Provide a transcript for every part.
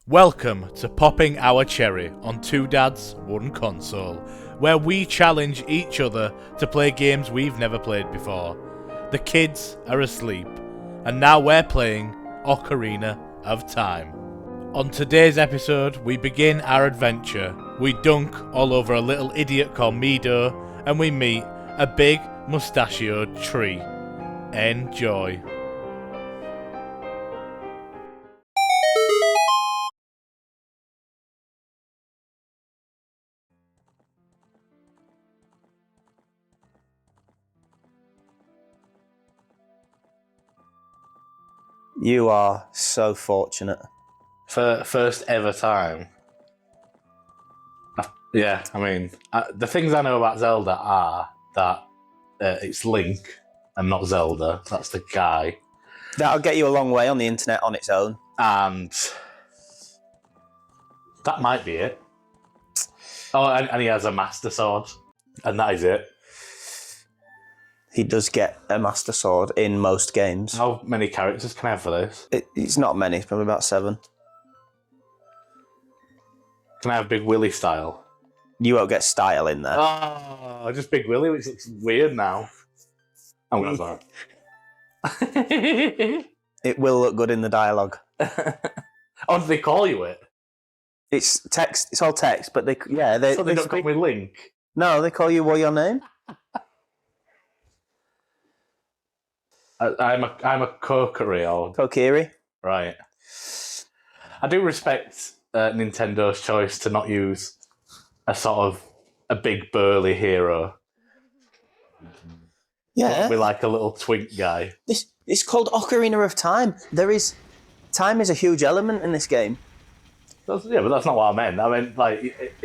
Welcome to Popping Our Cherry on Two Dads, One Console, where we challenge each other to play games we've never played before. The kids are asleep, and now we're playing Ocarina of Time. On today's episode, we begin our adventure. We dunk all over a little idiot called Mido, and we meet a big mustachioed tree. Enjoy. You are so fortunate. For first ever time. Yeah, I mean, the things I know about Zelda are that it's Link and not Zelda. That's the guy. That'll get you a long way on the internet on its own. And that might be it. Oh, and he has a Master Sword. And that is it. He does get a Master Sword in most games. How many characters can I have for this? It's not many, it's probably about 7. Can I have Big Willy style? You won't get style in there. Oh, just Big Willy, which looks weird now. I'm going to It will look good in the dialogue. Oh, do they call you it? It's text. It's all text, but they So they don't call me Link? No, they call you what your name? I'm a Kokiri. Kokiri. Right. I do respect Nintendo's choice to not use a sort of a big burly hero. Yeah. With like a little twink guy. It's called Ocarina of Time. Time is a huge element in this game. But that's not what I meant. I meant like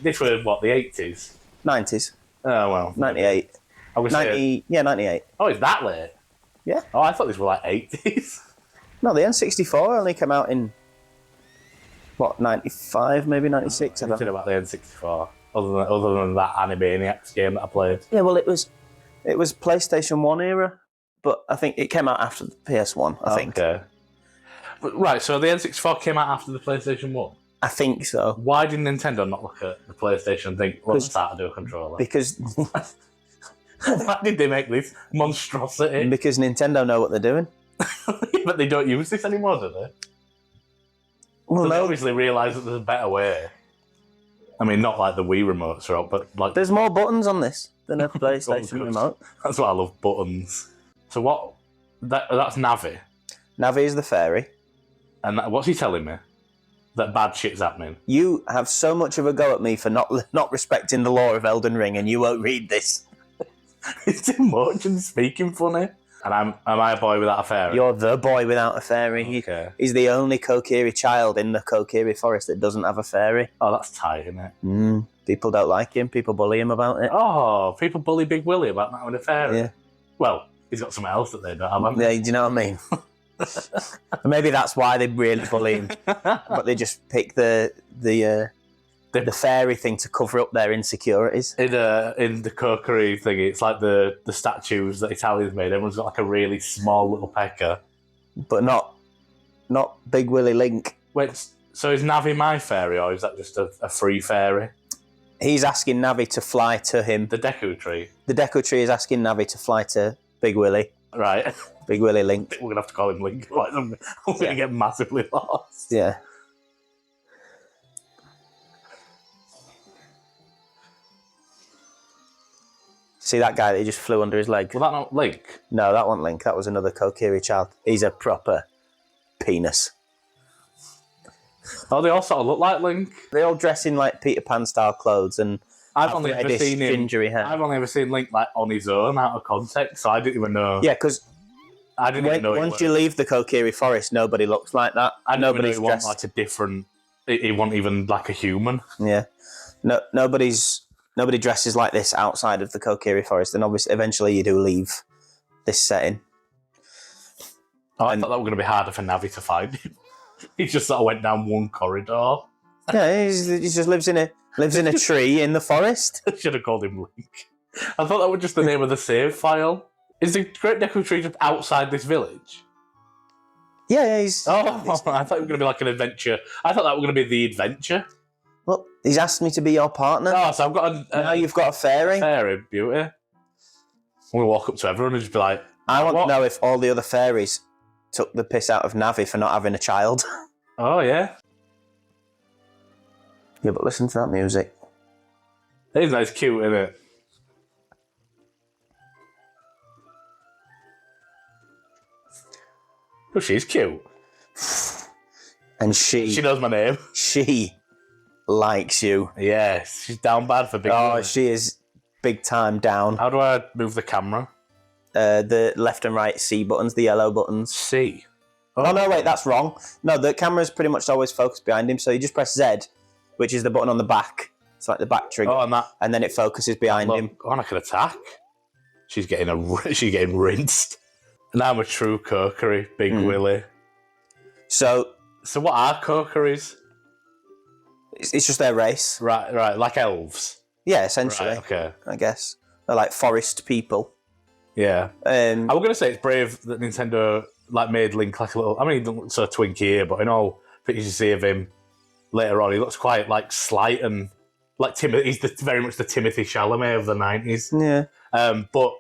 this was what, the 80s? 90s. Oh well. 98. I was 98. Oh, it's that late? Yeah. Oh, I thought these were like 80s. No, the N64 only came out in, 95, maybe 96? I don't Nothing know. about the N64, other than that Animaniacs game that I played. Yeah, well, it was PlayStation 1 era, but I think it came out after the PS1, I think. Okay. But, right, so the N64 came out after the PlayStation 1? I think so. Why did Nintendo not look at the PlayStation and think, let's start to do a controller? Because Why did they make this monstrosity? because Nintendo know what they're doing. But they don't use this anymore, do they? Well, So they no. obviously realise that there's a better way. I mean, not like the Wii remotes are out, but like... There's more buttons on this than a PlayStation good. remote. That's why I love buttons. So what... That's Navi. Navi is the fairy. And what's he telling me? That bad shit's happening. You have so much of a go at me for not respecting the law of Elden Ring, and you won't read this. It's too much and speaking funny. And am I a boy without a fairy? You're the boy without a fairy. Okay. He's the only Kokiri child in the Kokiri forest that doesn't have a fairy. Oh, that's tight, isn't it? People don't like him. People bully him about it. Oh, people bully Big Willy about not having a fairy. Yeah. Well, he's got something else that they don't have, haven't Yeah, do you know what I mean? Maybe that's why they really bully him. But they just pick the fairy thing to cover up their insecurities. In the Kokiri thing, it's like the statues that Italians made. Everyone's got like a really small little pecker. But not Big Willy Link. Wait, so is Navi my fairy, or is that just a free fairy? He's asking Navi to fly to him. The Deku Tree? The Deku Tree is asking Navi to fly to Big Willy. Right. Big Willy Link. We're going to have to call him Link. I'm going to get massively lost. Yeah. See that guy that he just flew under his leg? Was that not Link? No, that wasn't Link. That was another Kokiri child. He's a proper penis. Oh, they all sort of look like Link. They all dress in like Peter Pan style clothes and I've have only ever reddish, seen him. gingery hair. I've only ever seen Link like on his own, out of context, so I didn't even know. Yeah, because I didn't even know. Once you leave the Kokiri forest, nobody looks like that. I didn't even know Nobody's he wasn't dressed. like a different. He wasn't even like a human. Yeah, nobody dresses like this outside of the Kokiri forest, and obviously, eventually, you do leave this setting. Oh, I thought that was going to be harder for Navi to find him. He just sort of went down one corridor. Yeah, he just lives in a tree in the forest. I should have called him Link. I thought that was just the name of the save file. Is the Great Deku Tree just outside this village? Yeah, he's... Oh, I thought it was going to be like an adventure. I thought that was going to be the adventure. Well, he's asked me to be your partner. Oh, so I've got now you've got a fairy. Fairy, beauty. I'm going to walk up to everyone and just be like... I want to know if all the other fairies took the piss out of Navi for not having a child. Oh, yeah. Yeah, but listen to that music. It's nice, cute, isn't it? Oh, she's cute. And she knows my name. She likes you. Yes, she's down bad for big. Oh, she is big time down. How do I move the camera? The left and right C buttons, the yellow buttons. C. Oh, no, wait, that's wrong. No, the camera's pretty much always focused behind him, so you just press Z, which is the button on the back. It's like the back trigger. Oh, and that. And then it focuses behind him. Oh, and I can attack. She's getting rinsed. And I'm a true Kokery, Big Willie. So what are Kokeries? It's just their race. Right, like elves. Yeah, essentially. Right, okay. I guess. They're like forest people. Yeah. I was going to say it's brave that Nintendo made Link like a little... I mean, he doesn't look so twinky here, but in all pictures you see of him later on, he looks quite slight and he's very much the Timothy Chalamet of the 90s. Yeah. But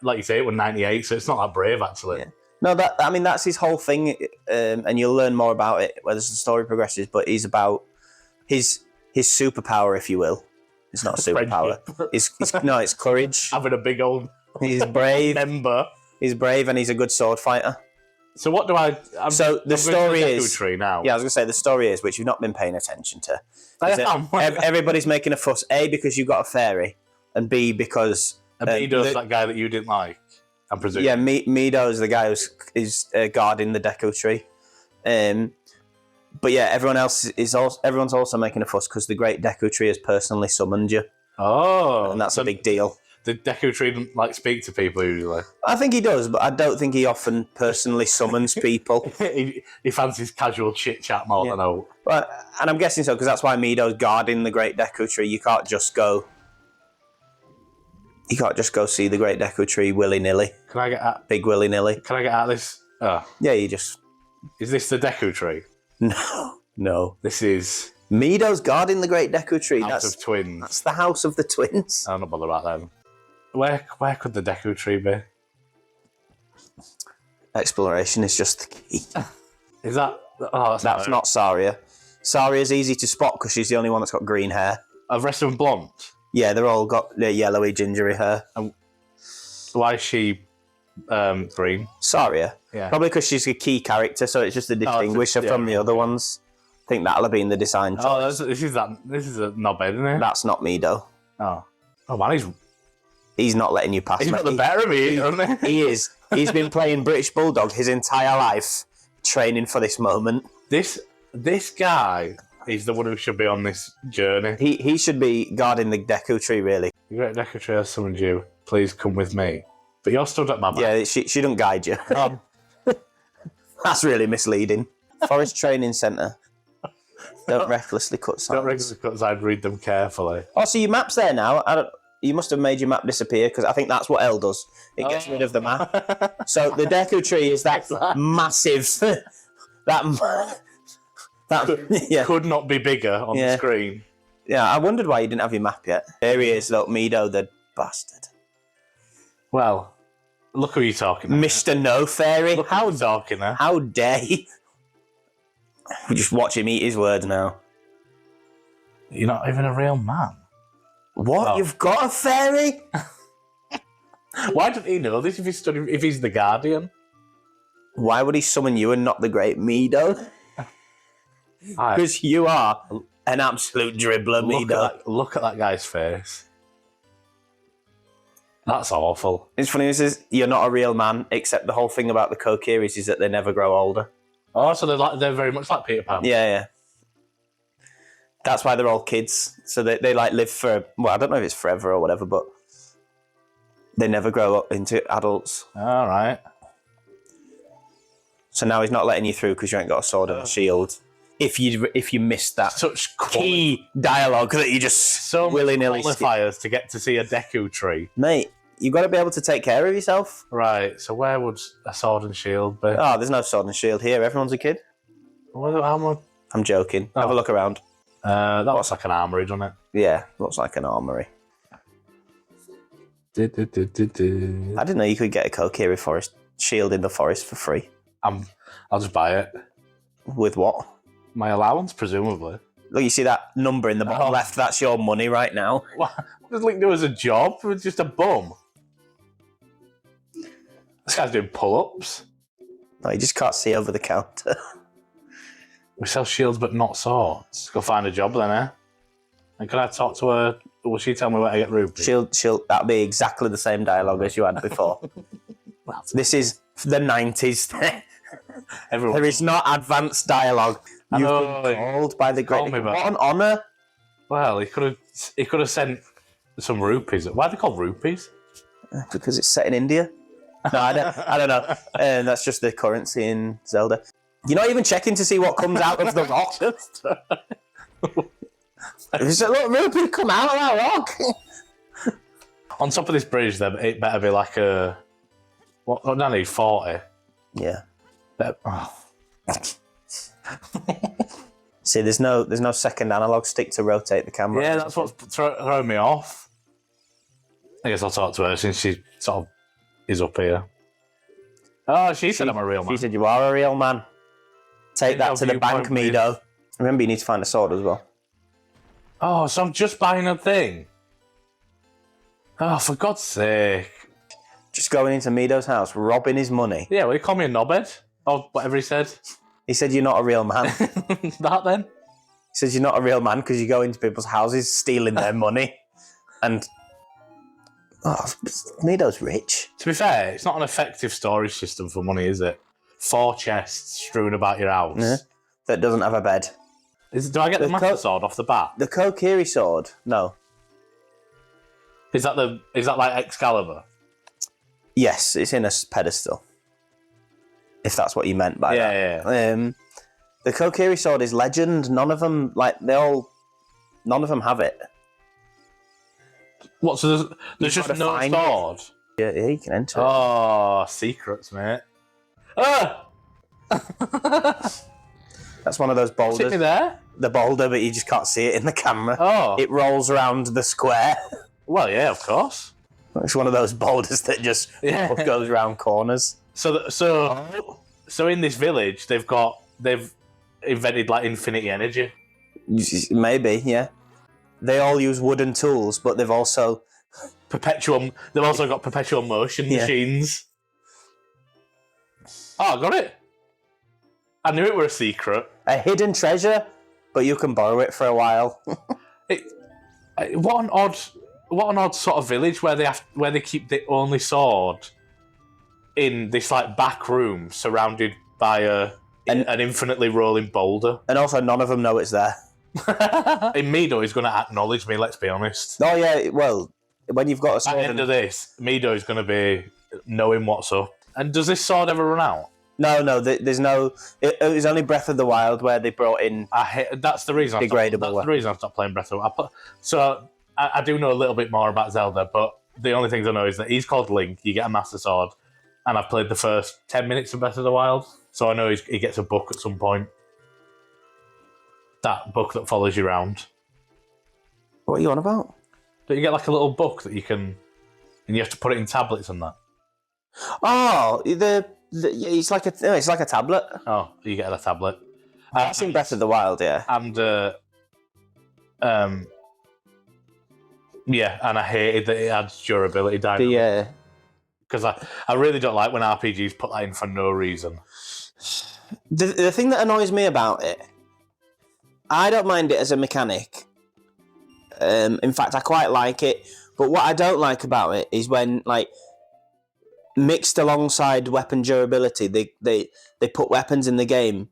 like you say, it was 98, so it's not that brave, actually. Yeah. No, that's his whole thing, and you'll learn more about it as the story progresses, but he's about his superpower, if you will. It's not a superpower. It's courage. Having a big old... He's brave. Member. He's brave and he's a good sword fighter. So what do I... the story is... Tree now. Yeah, I was going to say, the story is, which you've not been paying attention to. Everybody's making a fuss, A, because you've got a fairy, and B, because... And Mido's that guy that you didn't like, I'm presuming. Yeah, Mido's the guy who's guarding the Deku Tree. But yeah, everyone's also making a fuss because the Great Deku Tree has personally summoned you. Oh. And that's a big deal. The Deku Tree doesn't speak to people usually. I think he does, but I don't think he often personally summons people. he fancies casual chit chat more than all. And I'm guessing so because that's why Mido's guarding the Great Deku Tree. You can't just go see the Great Deku Tree willy nilly. Can I get at big willy nilly? Can I get at this? Oh. Yeah, you just. Is this the Deku Tree? No. This is Mido's guarding the Great Deku Tree. House of Twins. That's the House of the Twins. I'm not bothered about them. Where could the Deku Tree be? Exploration is just the key. Is that? Oh, that's not Saria. Saria's easy to spot because she's the only one that's got green hair. Have the rest of them blonde? Yeah, they're all got yellowy, gingery hair. Why is she green? Saria? Yeah. Probably because she's a key character, so it's just a distinguisher from the other ones. I think that'll have been the design choice. Oh, this is a knobhead, isn't it? That's not Mido. Oh man, he's not letting you pass. He's got the better of me, isn't he? He is. He's been playing British Bulldog his entire life, training for this moment. This guy is the one who should be on this journey. He should be guarding the Deku Tree, really. The Great Deku Tree has summoned you. Please come with me. But you're stood at my back. Yeah, she don't guide you. That's really misleading. Forest Training Centre. Don't recklessly cut signs. Don't recklessly cut signs. Read them carefully. Oh, so your map's there now. You must have made your map disappear because I think that's what L does. It gets rid of the map. So the Deku Tree is that massive. Could not be bigger on the screen. Yeah, I wondered why you didn't have your map yet. There he is, look, Mido the bastard. Well, look who you're talking about. Mr. No Fairy. Look how talking there. How dare he? We just watch him eat his words now. You're not even a real man. What? Oh. You've got a fairy? Why didn't he know this if he's the Guardian? Why would he summon you and not the great Mido? Because you are an absolute dribbler, Mido. Look at that guy's face. That's awful. It's funny, this is you're not a real man, except the whole thing about the Kokiris is that they never grow older. Oh, so they're very much like Peter Pan. Yeah. That's why they're all kids. So they live for, well, I don't know if it's forever or whatever, but they never grow up into adults. All right. So now he's not letting you through because you ain't got a sword and a shield. If you missed that such key dialogue that you just so willy-nilly qualifiers to get to see a Deku Tree. Mate, you've got to be able to take care of yourself. Right, so where would a sword and shield be? Oh, there's no sword and shield here. Everyone's a kid. I'm joking. Have a look around. That looks like an armory, doesn't it? Yeah, looks like an armory. I didn't know you could get a Kokiri forest shield in the forest for free. I'll just buy it. With what? My allowance, presumably. Look, you see that number in the bottom left? That's your money right now. What does Link do as a job? It's just a bum. This guy's doing pull-ups. No, you just can't see over the counter. We sell shields but not swords. Go find a job then, eh? And can I talk to her? Will she tell me where to get rupees? That'll be exactly the same dialogue as you had before. This is the 90s. There is not advanced dialogue. You've been called by the great. What an honour! Well, he could have sent some rupees. Why are they called rupees? Because it's set in India. No, I don't know. That's just the currency in Zelda. You're not even checking to see what comes out of the rock. There's a little rupee come out of that rock. On top of this bridge, then it better be like a what? No, need 40. Yeah. Oh. See, there's no second analog stick to rotate the camera. Yeah, that's what's throwing me off. I guess I'll talk to her since she sort of is up here. Oh, she said I'm a real man. She said you are a real man. Take that to the bank, Mido. Remember, you need to find a sword as well. Oh, so I'm just buying a thing. Oh, for God's sake. Just going into Mido's house, robbing his money. Yeah, well, he called me a knobhead, or whatever he said. He said you're not a real man. That then? He says you're not a real man because you go into people's houses stealing their money. And... Oh, Mido's rich. To be fair, it's not an effective storage system for money, is it? 4 chests strewn about your house. Yeah, that doesn't have a bed. Do I get the Master Sword off the bat? The Kokiri sword? No. Is that like Excalibur? Yes, it's in a pedestal. If that's what you meant by that. Yeah. The Kokiri sword is legend. None of them have it. What? So there's just no sword? Yeah, you can enter it. Oh, secrets, mate. Ah! That's one of those boulders. Sit me there? The boulder, but you just can't see it in the camera. Oh. It rolls around the square. Well, yeah, of course. It's one of those boulders that just goes around corners. So in this village, they've invented like infinity energy. Maybe, yeah. They all use wooden tools, but they've also got perpetual motion machines. Oh, I got it. I knew it were a secret. A hidden treasure, but you can borrow it for a while. What an odd sort of village where they keep the only sword in this like back room surrounded by an infinitely rolling boulder. And also none of them know it's there. And Mido is going to acknowledge me, let's be honest. Oh yeah, well, when you've got a sword... At the end of this, Mido is going to be knowing what's up. And does this sword ever run out? No, there's no... It was only Breath of the Wild where they brought in... That's the reason I've stopped playing Breath of the Wild. So I do know a little bit more about Zelda, but the only things I know is that he's called Link, you get a Master Sword, and I've played the first 10 minutes of Breath of the Wild, so I know he gets a book at some point. That book that follows you around. What are you on about? Don't you get like a little book that you can... And you have to put it in tablets and that? Oh, it's like a tablet. Oh, you get a tablet. I've seen Breath of the Wild, yeah. And yeah, and I hated that it adds durability down. Yeah. Because I really don't like when RPGs put that in for no reason. The thing that annoys me about it, I don't mind it as a mechanic. In fact, I quite like it. But what I don't like about it is when, like, mixed alongside weapon durability, they put weapons in the game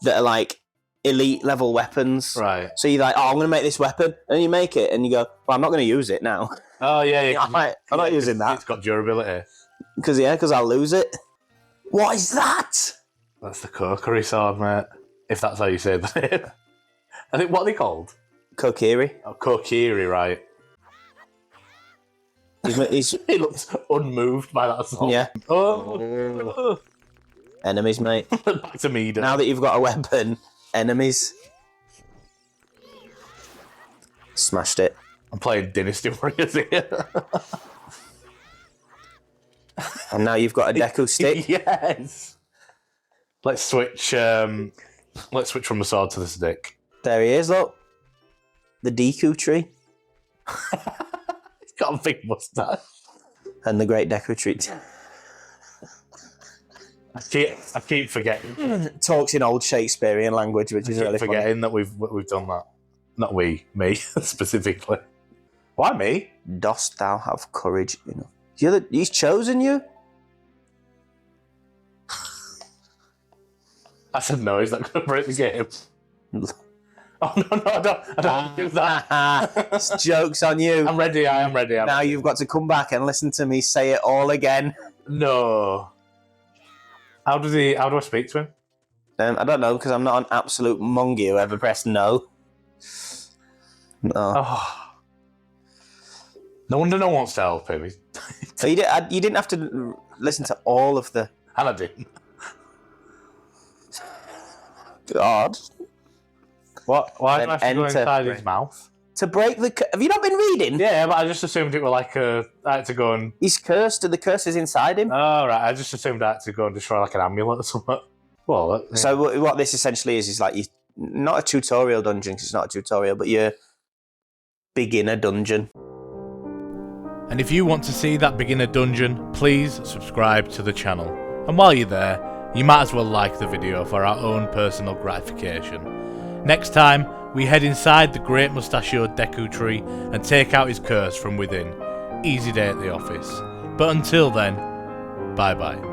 that are like elite level weapons. Right. So you're like, oh, I'm going to make this weapon, and you make it, and you go, well, I'm not going to use it now. Oh yeah. I'm not using that. It's got durability. Because I'll lose it. What is that? That's the Kokiri sword, mate. If that's how you say the name. I think, what are they called? Kokiri. Oh, Kokiri, right. He looks unmoved by that song. Yeah. Oh. Enemies, mate. Back to me. Now that you've got a weapon, enemies. Smashed it. I'm playing Dynasty Warriors here. And now you've got a Deku stick. Yes. Let's switch from the sword to the stick. There he is, look. The Deku tree. He's got a big mustache. And the great Deku tree. I keep forgetting. Talks in old Shakespearean language, which is really forgetting that we've done that. Not we, me specifically. Why me? Dost thou have courage enough? He's chosen you. I said no. He's not going to break the game. Oh no, I don't do that. Joke's on you. I'm ready. I am ready. Now you've got to come back and listen to me say it all again. No. How do I speak to him? I don't know, because I'm not an absolute monkey who ever pressed no. No. Oh. No wonder no one wants to help him. So you didn't have to listen to all of the... And I didn't. God. What? Why do I have to go inside his mouth? To break the... Have you not been reading? Yeah, but I just assumed it were like I had to go and... He's cursed and the curse is inside him. Oh, right. I just assumed I had to go and destroy like an amulet or something. Well, yeah. So what this essentially is like not a tutorial dungeon, because it's not a tutorial, but your beginner dungeon. And if you want to see that beginner dungeon, please subscribe to the channel. And while you're there, you might as well like the video for our own personal gratification. Next time, we head inside the great mustachioed Deku tree and take out his curse from within. Easy day at the office. But until then, bye bye.